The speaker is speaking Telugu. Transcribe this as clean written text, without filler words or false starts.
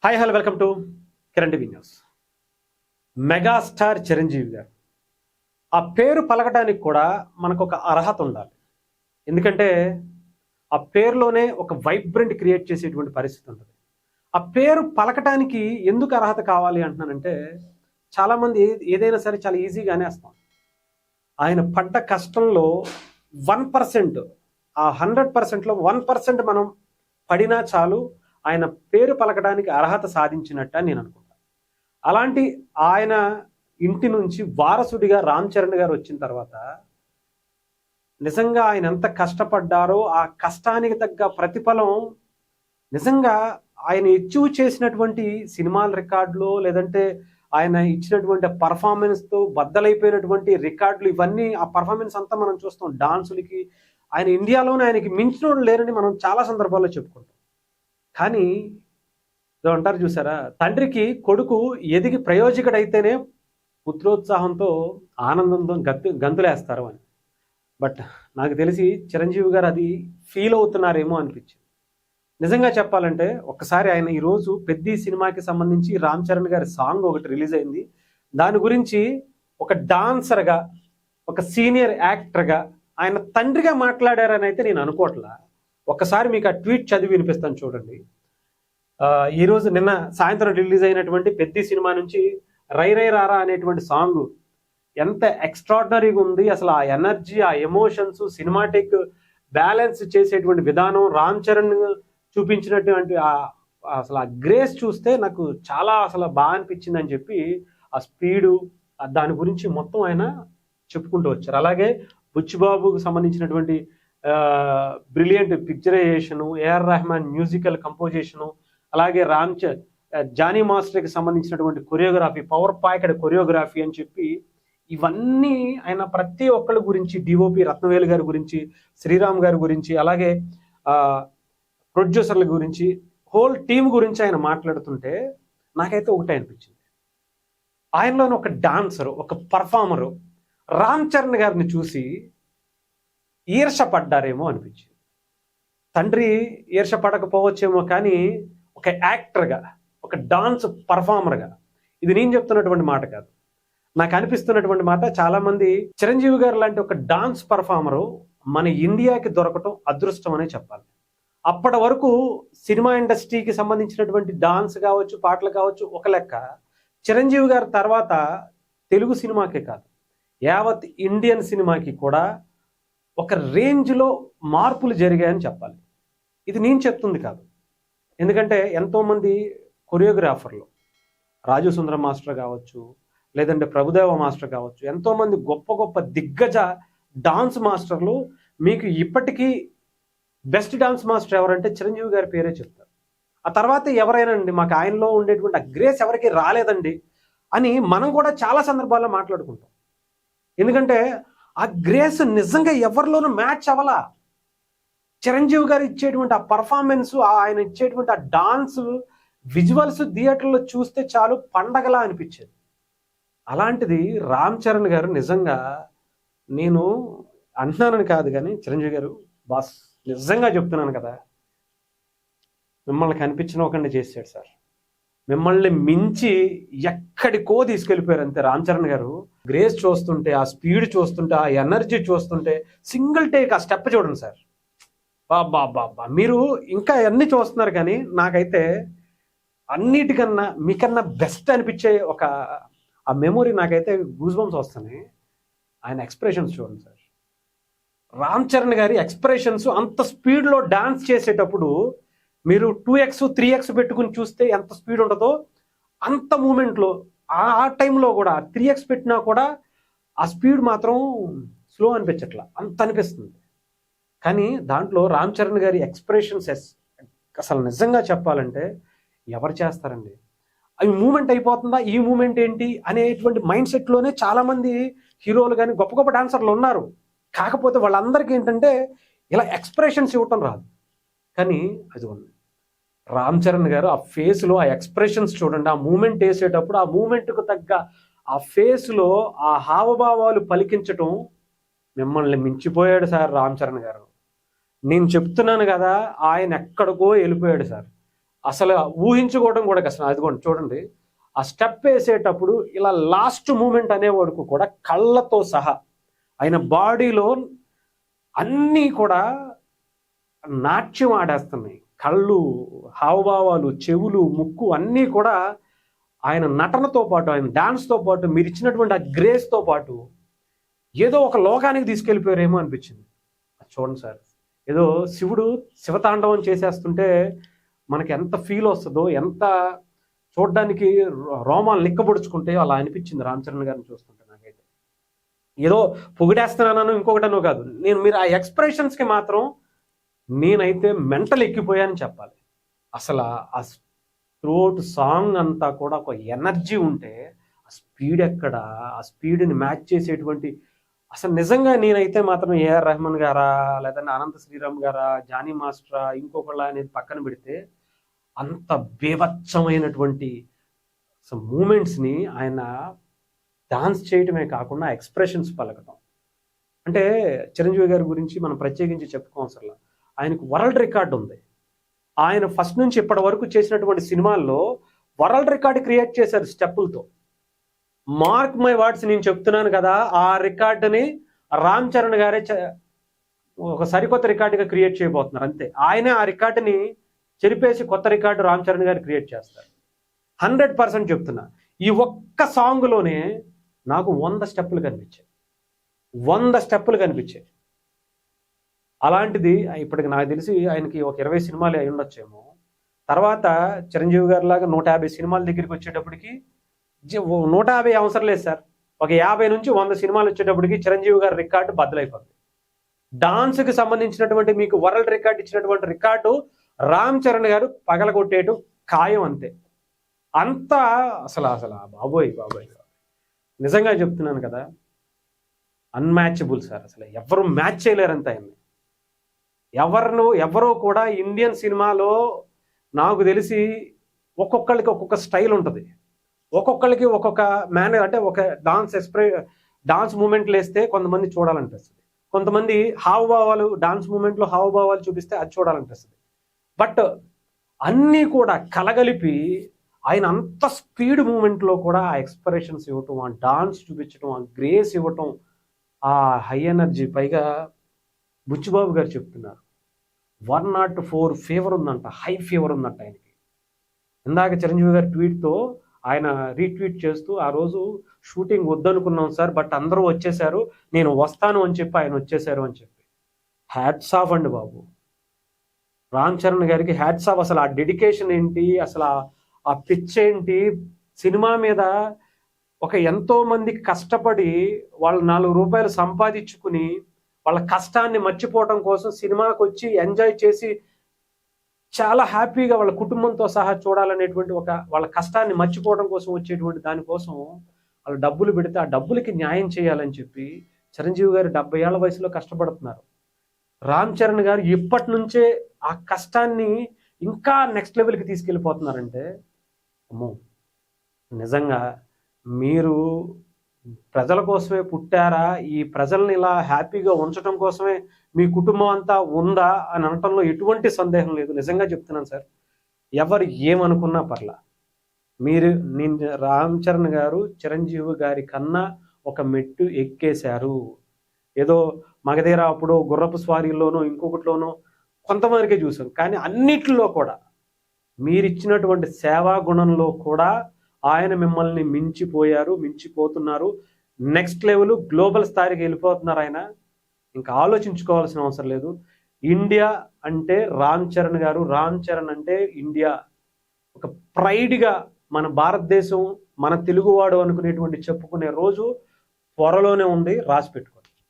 Hi hello welcome to Kiran TV news. Megastar Chiranjeevi గారు ఆ పేరు పలకడానికి కూడా మనకు ఒక అర్హత ఉండాలి. ఎందుకంటే ఆ పేరులోనే ఒక వైబ్రెంట్ క్రియేట్ చేసేటువంటి పరిస్థితి ఉంటుంది. ఆ పేరు పలకటానికి ఎందుకు అర్హత కావాలి అంటున్నానంటే, చాలామంది ఏదైనా సరే చాలా ఈజీగానే వేస్తాం. ఆయన పడ్డ కష్టంలో 1%, ఆ 100%లో 1% మనం పడినా చాలు, ఆయన పేరు పలకడానికి అర్హత సాధించినట్టు నేను అనుకుంటాను. అలాంటి ఆయన ఇంటి నుంచి వారసుడిగా రామ్ చరణ్ గారు వచ్చిన తర్వాత నిజంగా ఆయన ఎంత కష్టపడ్డారో ఆ కష్టానికి తగ్గ ప్రతిఫలం నిజంగా ఆయన అచీవ్ చేసినటువంటి సినిమాల రికార్డులు, లేదంటే ఆయన ఇచ్చినటువంటి పర్ఫార్మెన్స్తో బద్దలైపోయినటువంటి రికార్డులు, ఇవన్నీ ఆ పర్ఫార్మెన్స్ అంతా మనం చూస్తాం. డాన్సులకి ఆయన ఇండియాలోనే ఆయనకి మించినోడు లేరని మనం చాలా సందర్భాల్లో చెప్పుకుంటాం. కానీ అంటారు చూసారా, తండ్రికి కొడుకు ఎదిగి ప్రయోజకుడైతేనే పుత్రోత్సాహంతో ఆనందంతో గంతులేస్తారు అని. బట్ నాకు తెలిసి చిరంజీవి గారు అది ఫీల్ అవుతున్నారేమో అనిపించింది. నిజంగా చెప్పాలంటే ఒక్కసారి ఆయన ఈరోజు పెద్ది సినిమాకి సంబంధించి రామ్ చరణ్ గారి సాంగ్ ఒకటి రిలీజ్ అయింది. దాని గురించి ఒక డాన్సర్గా, ఒక సీనియర్ యాక్టర్గా ఆయన తండ్రిగా మాట్లాడారని అయితే నేను అనుకోవట్లా. ఒక్కసారి మీకు ఆ ట్వీట్ చదివి వినిపిస్తాను చూడండి. ఈరోజు నిన్న సాయంత్రం రిలీజ్ అయినటువంటి పెద్ది సినిమా నుంచి రై రై రారా అనేటువంటి సాంగ్ ఎంత ఎక్స్ట్రాడినరీగా ఉంది. అసలు ఆ ఎనర్జీ, ఆ ఎమోషన్స్, సినిమాటిక్ బ్యాలెన్స్ చేసేటువంటి విధానం, రామ్ చరణ్ చూపించినటువంటి అసలు ఆ గ్రేస్ చూస్తే నాకు చాలా అసలు బాగా అనిపించింది అని చెప్పి ఆ స్పీడు, దాని గురించి మొత్తం ఆయన చెప్పుకుంటూ వచ్చారు. అలాగే బుచ్చిబాబుకు సంబంధించినటువంటి brilliant picturisation, AR Rahman musical composition, అలాగే జానీ మాస్టర్కి సంబంధించినటువంటి కొరియోగ్రఫీ, పవర్ ప్యాకెడ్ కొరియోగ్రఫీ అని చెప్పి ఇవన్నీ ఆయన ప్రతి ఒక్కళ్ళ గురించి, డిఓపి రత్నవేలు గారి గురించి, శ్రీరామ్ గారి గురించి, అలాగే ప్రొడ్యూసర్ల గురించి, హోల్ టీమ్ గురించి ఆయన మాట్లాడుతుంటే నాకైతే ఒకటే అనిపించింది. ఆయనలోని ఒక డాన్సరు, ఒక పర్ఫార్మరు రామ్ చరణ్ గారిని చూసి ఈర్షపడ్డారేమో అనిపించింది. తండ్రి ఈర్షపడకపోవచ్చేమో, కానీ ఒక యాక్టర్గా, ఒక డాన్స్ పర్ఫార్మర్గా, ఇది నేను చెప్తున్నటువంటి మాట కాదు, నాకు అనిపిస్తున్నటువంటి మాట. చాలామంది చిరంజీవి గారు లాంటి ఒక డాన్స్ పర్ఫార్మరు మన ఇండియాకి దొరకటం అదృష్టం అనే చెప్పాలి. అప్పటి వరకు సినిమా ఇండస్ట్రీకి సంబంధించినటువంటి డాన్స్ కావచ్చు, పాటలు కావచ్చు ఒక లెక్క. చిరంజీవి గారి తర్వాత తెలుగు సినిమాకే కాదు, యావత్ ఇండియన్ సినిమాకి కూడా ఒక రేంజ్లో మార్పులు జరిగాయని చెప్పాలి. ఇది నేను చెప్తుంది కాదు. ఎందుకంటే ఎంతోమంది కొరియోగ్రాఫర్లు, రాజు సుందరం మాస్టర్ కావచ్చు, లేదంటే ప్రభుదేవ మాస్టర్ కావచ్చు, ఎంతోమంది గొప్ప గొప్ప దిగ్గజ డాన్స్ మాస్టర్లు, మీకు ఇప్పటికీ బెస్ట్ డాన్స్ మాస్టర్ ఎవరంటే చిరంజీవి గారి పేరే చెప్తారు. ఆ తర్వాత ఎవరైనా అండి, మాకు ఆయనలో ఉండేటువంటి ఆ గ్రేస్ ఎవరికి రాలేదండి అని మనం కూడా చాలా సందర్భాల్లో మాట్లాడుకుంటాం. ఎందుకంటే ఆ గ్రేస్ నిజంగా ఎవరిలోనూ మ్యాచ్ అవ్వలా. చిరంజీవి గారు ఇచ్చేటువంటి ఆ పర్ఫార్మెన్స్, ఆయన ఇచ్చేటువంటి ఆ డాన్స్ విజువల్స్ థియేటర్లో చూస్తే చాలు పండగలా అనిపించేది. అలాంటిది రామ్ చరణ్ గారు నిజంగా, నేను అంటున్నానని కాదు కానీ చిరంజీవి గారు బాస్ నిజంగా చెప్తున్నాను కదా, మిమ్మల్ని కనిపించనోకండి చేశాడు సార్. మిమ్మల్ని మించి ఎక్కడికో తీసుకెళ్ళిపోయారు అంతే రామ్ చరణ్ గారు. గ్రేస్ చూస్తుంటే, ఆ స్పీడ్ చూస్తుంటే, ఆ ఎనర్జీ చూస్తుంటే, సింగిల్ టేక్ ఆ స్టెప్ చూడండి సార్. బాబా మీరు ఇంకా అన్నీ చూస్తున్నారు, కానీ నాకైతే అన్నిటికన్నా మీకన్నా బెస్ట్ అనిపించే ఒక ఆ మెమొరీ నాకైతే గూస్ బంప్స్ వస్తున్నాయి. ఆయన ఎక్స్ప్రెషన్స్ చూడండి సార్. రామ్ చరణ్ గారి ఎక్స్ప్రెషన్స్ అంత స్పీడ్లో డాన్స్ చేసేటప్పుడు మీరు 2x 3x పెట్టుకుని చూస్తే ఎంత స్పీడ్ ఉంటుందో అంత మూమెంట్లో ఆ టైంలో కూడా 3x పెట్టినా కూడా ఆ స్పీడ్ మాత్రం స్లో అనిపించట్లా, అంత అనిపిస్తుంది. కానీ దాంట్లో రామ్ చరణ్ గారి ఎక్స్ప్రెషన్స్ అసలు నిజంగా చెప్పాలంటే ఎవరు చేస్తారండి? అవి మూమెంట్ అయిపోతుందా, ఈ మూమెంట్ ఏంటి అనేటువంటి మైండ్ సెట్లోనే చాలామంది హీరోలు కానీ గొప్ప గొప్ప డాన్సర్లు ఉన్నారు. కాకపోతే వాళ్ళందరికీ ఏంటంటే ఇలా ఎక్స్ప్రెషన్స్ ఇవ్వటం రాదు. కానీ అది ఉంది రామ్ చరణ్ గారు. ఆ ఫేస్లో ఆ ఎక్స్ప్రెషన్స్ చూడండి, ఆ మూమెంట్ వేసేటప్పుడు ఆ మూమెంట్కు తగ్గ ఆ ఫేస్లో ఆ హావభావాలు పలికించటం మిమ్మల్ని మించిపోయాడు సార్ రామ్ చరణ్ గారు. నేను చెప్తున్నాను కదా, ఆయన ఎక్కడికో వెళ్ళిపోయాడు సార్. అసలు ఊహించుకోవడం కూడా కష్టం. అదిగోండి చూడండి, ఆ స్టెప్ వేసేటప్పుడు ఇలా లాస్ట్ మూమెంట్ అనే వరకు కూడా కళ్ళతో సహా ఆయన బాడీలో అన్నీ కూడా నాట్యం ఆడేస్తున్నాయి. కళ్ళు, హావభావాలు, చెవులు, ముక్కు అన్నీ కూడా ఆయన నటనతో పాటు, ఆయన డాన్స్తో పాటు, మీరు ఇచ్చినటువంటి ఆ గ్రేస్తో పాటు ఏదో ఒక లోకానికి తీసుకెళ్ళిపోయారేమో అనిపించింది. చూడండి సార్, ఏదో శివుడు శివతాండవం చేసేస్తుంటే మనకి ఎంత ఫీల్ వస్తుందో, ఎంత చూడడానికి రోమాలు నిక్కబొడుచుకుంటాయో అలా అనిపించింది రామ్ చరణ్ గారిని చూస్తుంటే. నాకైతే ఏదో పొగిడేస్తున్నాను ఇంకొకటనో కాదు, మీరు ఆ ఎక్స్ప్రెషన్స్కి మాత్రం నేనైతే మెంటల్ ఎక్కిపోయానని చెప్పాలి. అసలు ఆ త్రూఅవుట్ సాంగ్ అంతా కూడా ఒక ఎనర్జీ ఉంటే, ఆ స్పీడ్ ఎక్కడ, ఆ స్పీడ్ని మ్యాచ్ చేసేటువంటి అసలు నిజంగా నేనైతే మాత్రం ఏఆర్ రెహమాన్ గారా, లేదంటే అనంత శ్రీరామ్ గారా, జానీ మాస్టరా, ఇంకొకళ్ళ అనేది పక్కన పెడితే అంత బీభత్సమైనటువంటి మూమెంట్స్ని ఆయన డాన్స్ చేయటమే కాకుండా ఎక్స్ప్రెషన్స్ పలకటం. అంటే చిరంజీవి గారి గురించి మనం ప్రత్యేకించి చెప్పుకోవసరం, ఆయనకు వరల్డ్ రికార్డు ఉంది. ఆయన ఫస్ట్ నుంచి ఇప్పటి వరకు చేసినటువంటి సినిమాల్లో వరల్డ్ రికార్డు క్రియేట్ చేశారు స్టెప్పులతో. మార్క్ మై వర్డ్స్, నేను చెప్తున్నాను కదా, ఆ రికార్డుని రామ్ చరణ్ గారే ఒక సరికొత్త రికార్డుగా క్రియేట్ చేయబోతున్నారు. అంతే, ఆయనే ఆ రికార్డుని చెరిపేసి కొత్త రికార్డు రామ్ చరణ్ గారు క్రియేట్ చేస్తారు. 100% చెప్తున్నా. ఈ ఒక్క సాంగ్లోనే నాకు 100 స్టెప్పులు కనిపించాయి, 100 స్టెప్పులు కనిపించాయి. అలాంటిది ఇప్పటికి నాకు తెలిసి ఆయనకి ఒక 20 సినిమాలు అయి ఉండొచ్చేమో. తర్వాత చిరంజీవి గారి లాగా 150 సినిమాల దగ్గరికి వచ్చేటప్పటికి 150 అవసరం లేదు సార్, ఒక 50 నుంచి 100 సినిమాలు వచ్చేటప్పటికి చిరంజీవి గారి రికార్డు బద్దలైపోతుంది. డాన్స్కి సంబంధించినటువంటి మీకు వరల్డ్ రికార్డు ఇచ్చినటువంటి రికార్డు రామ్ చరణ్ గారు పగలగొట్టేయడం ఖాయం. అంతే, అంతా అసలు బాబోయ్ బాబోయ్, నిజంగా చెప్తున్నాను కదా, అన్మ్యాచబుల్ సార్. అసలు ఎవరు మ్యాచ్ చేయలేరంత ఆయన్ని. ఎవరో కూడా ఇండియన్ సినిమాలో నాకు తెలిసి ఒక్కొక్కరికి ఒక్కొక్క స్టైల్ ఉంటుంది, ఒక్కొక్కరికి ఒక్కొక్క మేనర్. అంటే ఒక డాన్స్ మూమెంట్లు వేస్తే కొంతమంది చూడాలనిపిస్తుంది, కొంతమంది హావభావాలు డాన్స్ మూమెంట్లో హావభావాలు చూపిస్తే అది చూడాలనిపిస్తుంది. బట్ అన్నీ కూడా కలగలిపి ఆయన అంత స్పీడ్ మూమెంట్లో కూడా ఆ ఎక్స్ప్రెషన్స్ ఇవ్వటం, ఆ డాన్స్ చూపించడం, ఆ గ్రేస్ ఇవ్వటం, ఆ హై ఎనర్జీ. పైగా బుచ్చిబాబు గారు చెప్తున్నారు 104 ఫీవర్ ఉందంట, హై ఫీవర్ ఉందంట ఆయనకి. ఇందాక చిరంజీవి గారి ట్వీట్తో ఆయన రీట్వీట్ చేస్తూ, ఆ రోజు షూటింగ్ వద్దనుకున్నాం సార్, బట్ అందరూ వచ్చేసారు, నేను వస్తాను అని చెప్పి ఆయన వచ్చేసారు అని చెప్పి. హ్యాట్స్ ఆఫ్ అండి బాబు, రామ్ చరణ్ గారికి హ్యాట్స్ ఆఫ్. అసలు ఆ డెడికేషన్ ఏంటి, అసలు ఆ పిచ్ ఏంటి, సినిమా మీద ఒక ఎంతో మంది కష్టపడి వాళ్ళు 4 రూపాయలు సంపాదించుకుని వాళ్ళ కష్టాన్ని మర్చిపోవటం కోసం సినిమాకి వచ్చి ఎంజాయ్ చేసి చాలా హ్యాపీగా వాళ్ళ కుటుంబంతో సహా చూడాలనేటువంటి వాళ్ళ కష్టాన్ని మర్చిపోవడం కోసం వచ్చేటువంటి దానికోసం వాళ్ళు డబ్బులు పెడితే ఆ డబ్బులకి న్యాయం చేయాలని చెప్పి చిరంజీవి గారు 70 ఏళ్ల వయసులో కష్టపడుతున్నారు. రామ్ చరణ్ గారు ఇప్పటి నుంచే ఆ కష్టాన్ని ఇంకా నెక్స్ట్ లెవెల్కి తీసుకెళ్ళిపోతున్నారంటే, అమ్మో, నిజంగా మీరు ప్రజల కోసమే పుట్టారా, ఈ ప్రజల్ని ఇలా హ్యాపీగా ఉంచడం కోసమే మీ కుటుంబం అంతా ఉందా అని అనటంలో ఎటువంటి సందేహం లేదు. నిజంగా చెప్తున్నాను సార్, ఎవరు ఏమనుకున్నా పర్లా, నేను రామ్ చరణ్ గారు చిరంజీవి గారి కన్నా ఒక మెట్టు ఎక్కేశారు. ఏదో మగధీర అప్పుడు గుర్రపు స్వారీల్లోనో ఇంకొకటిలోనో కొంతమందికే చూసాం, కానీ అన్నిటిలో కూడా మీరిచ్చినటువంటి సేవా గుణంలో కూడా ఆయన మిమ్మల్ని మించిపోతున్నారు. నెక్స్ట్ లెవెల్ గ్లోబల్ స్థాయికి వెళ్ళిపోతున్నారు ఆయన. ఇంకా ఆలోచించుకోవాల్సిన అవసరం లేదు. ఇండియా అంటే రామ్ చరణ్ గారు, రామ్ చరణ్ అంటే ఇండియా. ఒక ప్రైడ్గా మన భారతదేశం, మన తెలుగువాడు అనుకునేటువంటి చెప్పుకునే రోజు త్వరలోనే ఉంది, రాసిపెట్టుకో.